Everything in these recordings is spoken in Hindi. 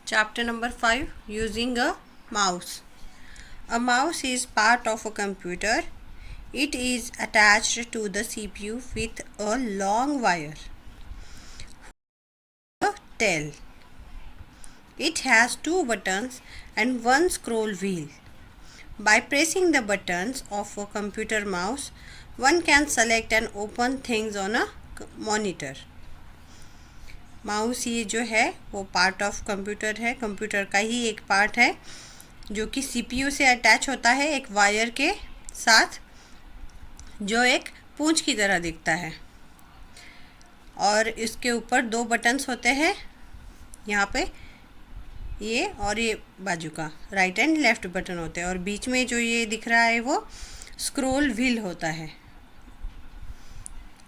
Chapter number 5, Using a mouse. A mouse is part of a computer. It is attached to the CPU with a long wire. A tail. It has two buttons and one scroll wheel. By pressing the buttons of a computer mouse, one can select and open things on a monitor. Mouse ये जो है वो पार्ट ऑफ कंप्यूटर है, कंप्यूटर का ही एक पार्ट है जो कि सीपीयू से अटैच होता है एक वायर के साथ, जो एक पूंछ की तरह दिखता है। और इसके ऊपर दो बटन्स होते हैं, यहाँ पे ये और ये बाजू का राइट एंड लेफ़्ट बटन होते हैं, और बीच में जो ये दिख रहा है वो स्क्रॉल व्हील होता है।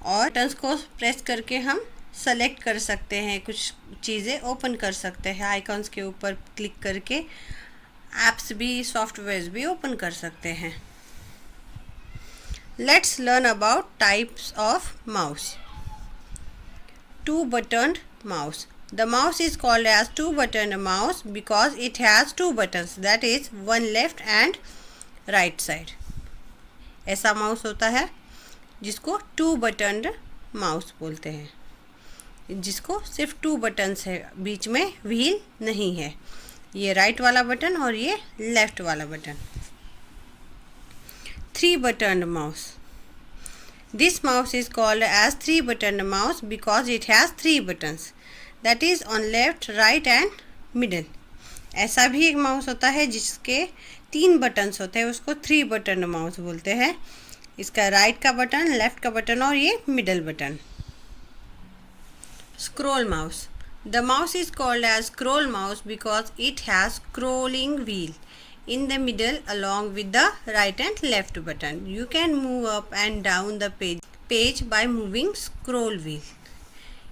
और बटन्स को प्रेस करके हम सेलेक्ट कर सकते हैं, कुछ चीज़ें ओपन कर सकते हैं। आइकॉन्स के ऊपर क्लिक करके ऐप्स भी, सॉफ्टवेयर्स भी ओपन कर सकते हैं। Let's learn about types of mouse. Two buttoned mouse. The mouse is called as two-buttoned mouse because it has two buttons, that is one left and right side. ऐसा माउस होता है जिसको टू बटन्ड माउस बोलते हैं, जिसको सिर्फ टू बटन्स है, बीच में व्हील नहीं है। ये राइट वाला बटन और ये लेफ्ट वाला button. Three buttoned mouse. This mouse is called as three-buttoned mouse because it has three buttons, that is on left, right and middle. ऐसा भी एक माउस होता है जिसके तीन बटन्स होते हैं, उसको थ्री बटन माउस बोलते हैं। इसका राइट का बटन, लेफ्ट का बटन और ये middle button. Scroll mouse. The mouse is called as scroll mouse because it has scrolling wheel in the middle along with the right and left button. You can move up and down the page by moving scroll wheel.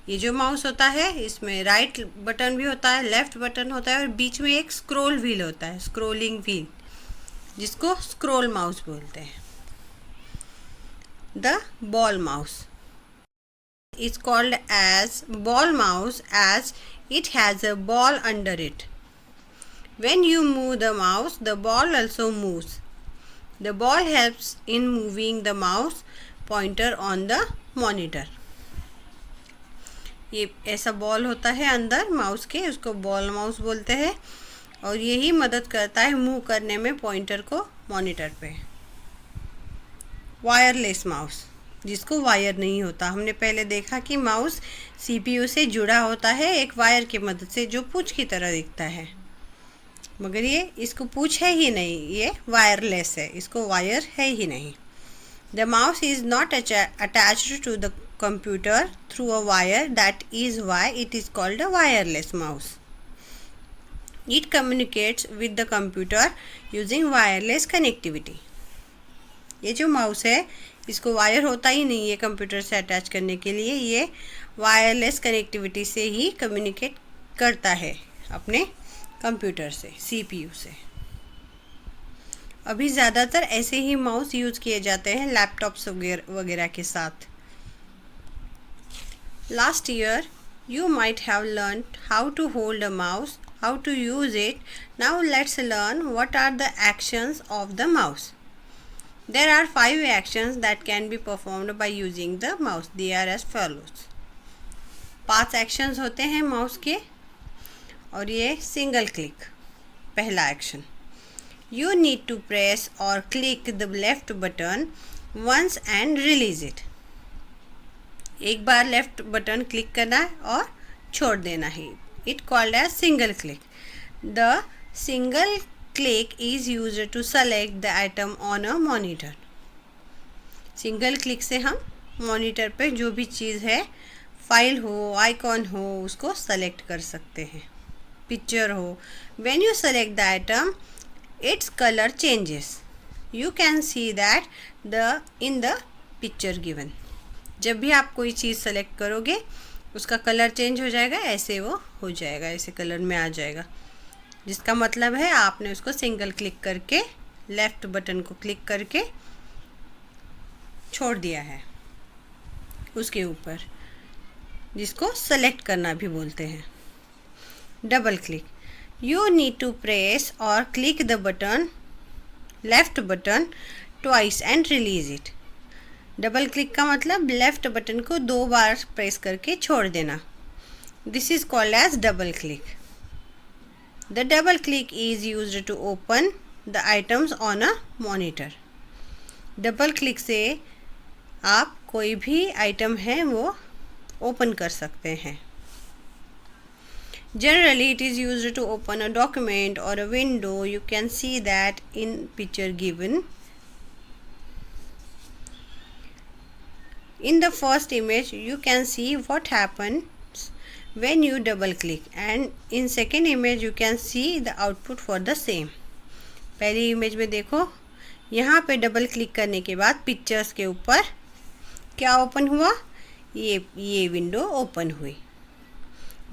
ये जो माउस होता है इसमें राइट बटन भी होता है, लेफ्ट बटन होता है और बीच में एक स्क्रोल व्हील होता है, स्क्रोलिंग व्हील, जिसको स्क्रोल माउस बोलते हैं। The ball mouse is called as ball mouse as it has a ball under it. When you move the mouse, the ball also moves. The ball helps in moving the mouse pointer on the monitor. ये ऐसा बॉल होता है अंदर माउस के, उसको बॉल माउस बोलते हैं, और यही मदद करता है मूव करने में पॉइंटर को मॉनिटर पे। वायरलेस माउस, जिसको वायर नहीं होता। हमने पहले देखा कि माउस सीपीयू से जुड़ा होता है एक वायर की मदद से, जो पूंछ की तरह दिखता है, मगर ये इसको पूंछ है ही नहीं, ये वायरलेस है, इसको वायर है ही नहीं। The mouse is not attached to the computer through a wire, that is why it is called a wireless mouse. It communicates with the computer using wireless connectivity. ये जो माउस है इसको वायर होता ही नहीं है कंप्यूटर से अटैच करने के लिए, ये वायरलेस कनेक्टिविटी से ही कम्युनिकेट करता है अपने कंप्यूटर से, सीपीयू से। अभी ज़्यादातर ऐसे ही माउस यूज़ किए जाते हैं लैपटॉप्स वगैरह के साथ। Last year you might have learned how to hold a mouse, how to use it. Now let's learn what are the actions of the mouse. There are 5 actions that can be performed by using the mouse. They are as follows. 5 actions होते हैं माउस के, और ये सिंगल क्लिक पहला action. You need to press or click the left button once and release it. एक बार लेफ्ट बटन क्लिक करना है और छोड़ देना है. It called as single click. The single click is used to select the item on a monitor. Single click से हम मॉनिटर पे जो भी चीज़ है, फाइल हो, आइकॉन हो, उसको सेलेक्ट कर सकते हैं, पिक्चर हो. When you select the item, its color changes. You can see that in the picture given. जब भी आप कोई चीज़ सेलेक्ट करोगे उसका कलर चेंज हो जाएगा, ऐसे वो हो जाएगा, ऐसे कलर में आ जाएगा, जिसका मतलब है आपने उसको सिंगल क्लिक करके लेफ़्ट बटन को क्लिक करके छोड़ दिया है उसके ऊपर, जिसको सेलेक्ट करना भी बोलते हैं. Double click. You need to press or click the button, left button twice and release it. Double click का मतलब लेफ्ट बटन को 2 बार प्रेस करके छोड़ देना. This is called as double click. The double click is used to open the items on a monitor. Double click से आप कोई भी आइटम है वो ओपन कर सकते हैं. Generally, it is used to open a document or a window. You can see that in picture given. In the first image, you can see what happens when you double click, and in second image you can see the output for the same. पहली इमेज में देखो, यहाँ पे डबल क्लिक करने के बाद पिक्चर्स के ऊपर क्या ओपन हुआ, ये विंडो ओपन हुई.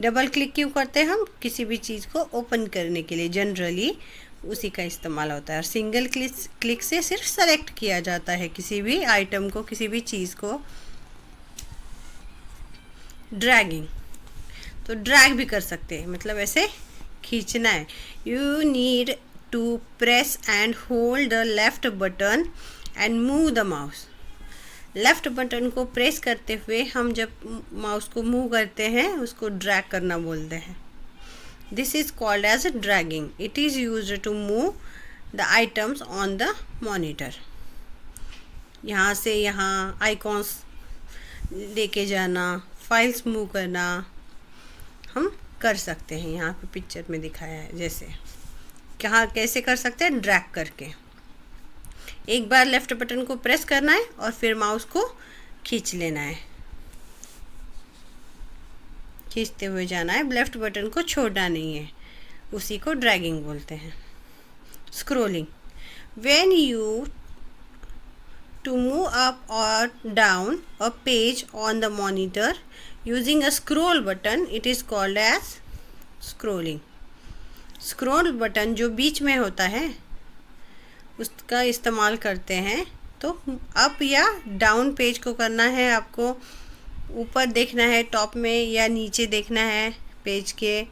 डबल क्लिक क्यों करते हैं हम? किसी भी चीज़ को ओपन करने के लिए जनरली उसी का इस्तेमाल होता है. और सिंगल क्लिक से सिर्फ सेलेक्ट किया जाता है किसी भी आइटम को, किसी भी चीज़ को. ड्रैगिंग, तो ड्रैग भी कर सकते हैं, मतलब ऐसे खींचना है. You need to press and hold the left button and move the mouse. Left button को प्रेस करते हुए हम जब माउस को मूव करते हैं उसको ड्रैग करना बोलते हैं. This is called as dragging. It is used to move the items on the monitor. यहाँ से यहाँ आइकॉन्स लेके जाना, फाइल्स मूव करना हम कर सकते हैं. यहाँ पे पिक्चर में दिखाया है जैसे. कहाँ कैसे कर सकते हैं? ड्रैग करके. एक बार लेफ्ट बटन को प्रेस करना है और फिर माउस को खींच लेना है, खींचते हुए जाना है. लेफ्ट बटन को छोड़ना नहीं है, उसी को ड्रैगिंग बोलते हैं. Scrolling, when you to move up और down a page on the monitor using a scroll button, it is called as scrolling. Scroll button जो बीच में होता है उसका इस्तेमाल करते हैं. तो अप या डाउन पेज को करना है आपको, ऊपर देखना है टॉप में या नीचे देखना है पेज के,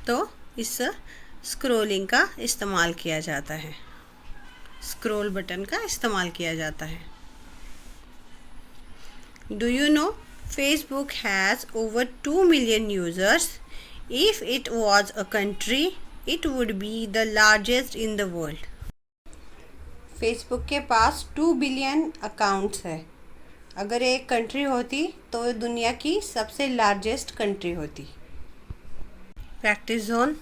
तो इस स्क्रोलिंग का इस्तेमाल किया जाता है, स्क्रोल बटन का इस्तेमाल किया जाता है. Do you know Facebook has over 2 million users. If it was a country, it would be the largest in the world. Facebook के पास 2 बिलियन अकाउंट्स है. अगर एक कंट्री होती तो दुनिया की सबसे लार्जेस्ट कंट्री होती. प्रैक्टिस जोन,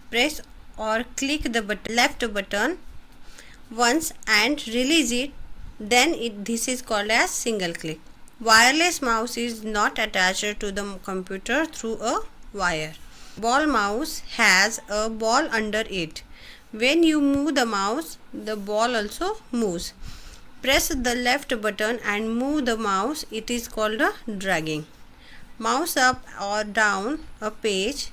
प्रेस और click the left button once and release it, then this is called as single click. Wireless mouse is not attached to the computer through a wire. Ball mouse has a ball under it. When you move the mouse, the ball also moves. Press the left button and move the mouse. It is called a dragging. Mouse up or down a page.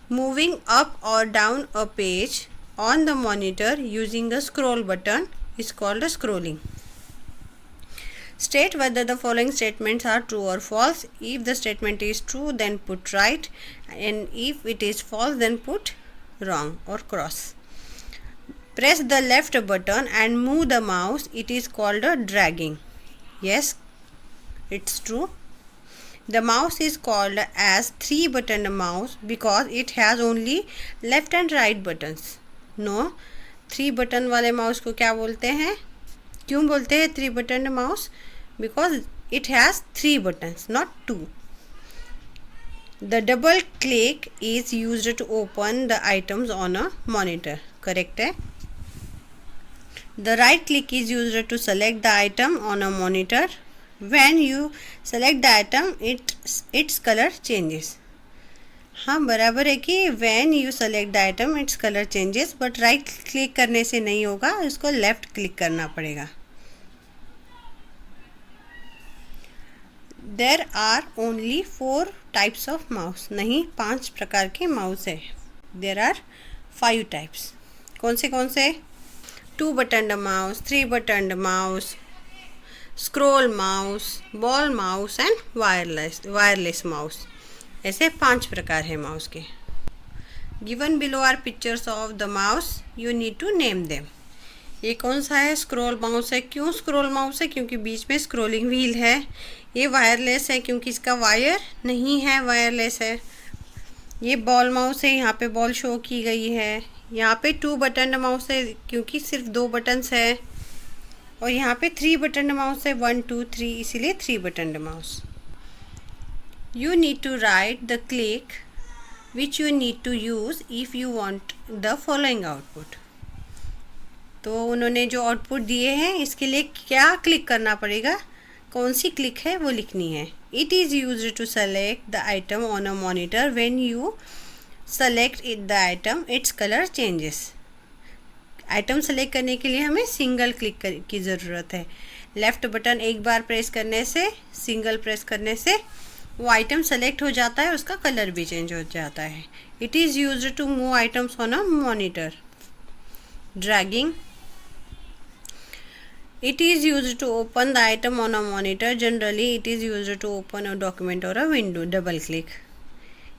Moving up or down a page on the monitor using a scroll button is called a scrolling. State whether the following statements are true or false. If the statement is true, then put right, and if it is false, then put wrong or cross. Press the left button and move the mouse. It is called a dragging. Yes, it's true. The mouse is called as 3-button mouse because it has only left and right buttons. No, 3 button वाले माउस को क्या बोलते हैं? क्यों बोलते हैं 3 button mouse? Because it has 3 buttons, not 2. The double click is used to open the items on a monitor. Correct है. The right click is used to select the item on a monitor. When you select the item, its color changes. हाँ, बराबर है कि when you select the item, its color changes, but right click करने से नहीं होगा, इसको left click करना पड़ेगा. There are only 4 types of mouse. नहीं, 5 प्रकार के माउस है. There are 5 types. कौन से? 2-buttoned mouse, 3-buttoned mouse, scroll mouse, ball mouse and wireless mouse. ऐसे 5 प्रकार है माउस के। Given below are pictures of the mouse, you need to name them. ये कौन सा है? स्क्रॉल माउस है। क्यों स्क्रॉल माउस है? क्योंकि बीच में स्क्रॉलिंग व्हील है। ये वायरलेस है क्योंकि इसका वायर नहीं है, वायरलेस है। ये बॉल माउस है, यहाँ पे बॉल शो की गई है। यहाँ पे 2 बटन माउस है क्योंकि सिर्फ 2 बटन्स है। और यहाँ पे 3 बटन माउस है, 1 2 3, इसीलिए 3 button mouse. You need to write the click which you need to use if you want the following output. तो उन्होंने जो आउटपुट दिए हैं इसके लिए क्या क्लिक करना पड़ेगा, कौन सी क्लिक है वो लिखनी है। It is used to select the item on a monitor, when you select it the item its colour changes. Item select करने के लिए हमें सिंगल क्लिक की ज़रूरत है। लेफ़्ट बटन एक बार प्रेस करने से, सिंगल प्रेस करने से वो आइटम सेलेक्ट हो जाता है, उसका कलर भी चेंज हो जाता है। It is used to move items on a monitor. Dragging, it is used to open the item on a monitor. Generally it is used to open a document or a window. Double click,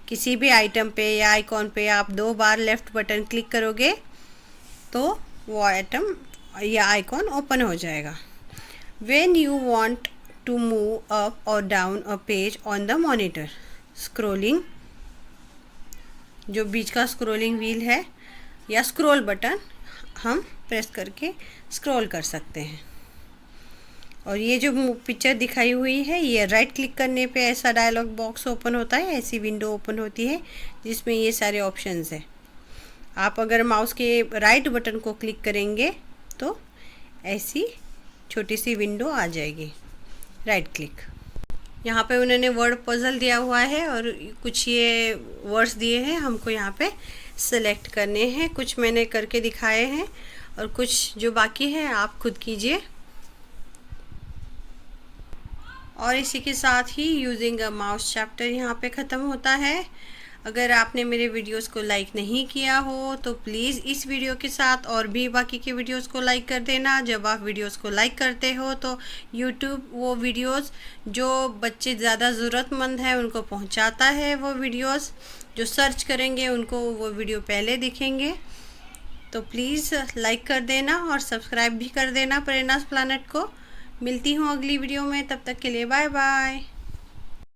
किसी भी आइटम पे या आइकॉन पे आप 2 बार लेफ़्ट बटन क्लिक करोगे तो वो आइटम या आइकॉन ओपन हो जाएगा। When you want to move up or down a page on the monitor, scrolling, जो बीच का स्क्रोलिंग व्हील है या स्क्रॉल बटन हम प्रेस करके स्क्रॉल कर सकते हैं। और ये जो पिक्चर दिखाई हुई है, ये राइट क्लिक करने पे ऐसा डायलॉग बॉक्स ओपन होता है, ऐसी विंडो ओपन होती है जिसमें ये सारे ऑप्शंस हैं। आप अगर माउस के राइट बटन को क्लिक करेंगे तो ऐसी छोटी सी विंडो आ जाएगी, राइट क्लिक। यहाँ पे उन्होंने वर्ड पजल दिया हुआ है और कुछ ये वर्ड्स दिए हैं, हमको यहाँ पे सेलेक्ट करने हैं। कुछ मैंने करके दिखाए हैं और कुछ जो बाकी है आप खुद कीजिए। और इसी के साथ ही यूजिंग अ माउस चैप्टर यहाँ पे ख़त्म होता है। अगर आपने मेरे वीडियोस को लाइक नहीं किया हो तो प्लीज़ इस वीडियो के साथ और भी बाकी के वीडियोस को लाइक कर देना। जब आप वीडियोस को लाइक करते हो तो यूट्यूब वो वीडियोस जो बच्चे ज़्यादा ज़रूरतमंद है उनको पहुंचाता है। वो वीडियोस जो सर्च करेंगे उनको वो वीडियो पहले दिखेंगे। तो प्लीज़ लाइक कर देना और सब्सक्राइब भी कर देना प्रेरणास प्लैनेट को। मिलती हूँ अगली वीडियो में, तब तक के लिए बाय बाय।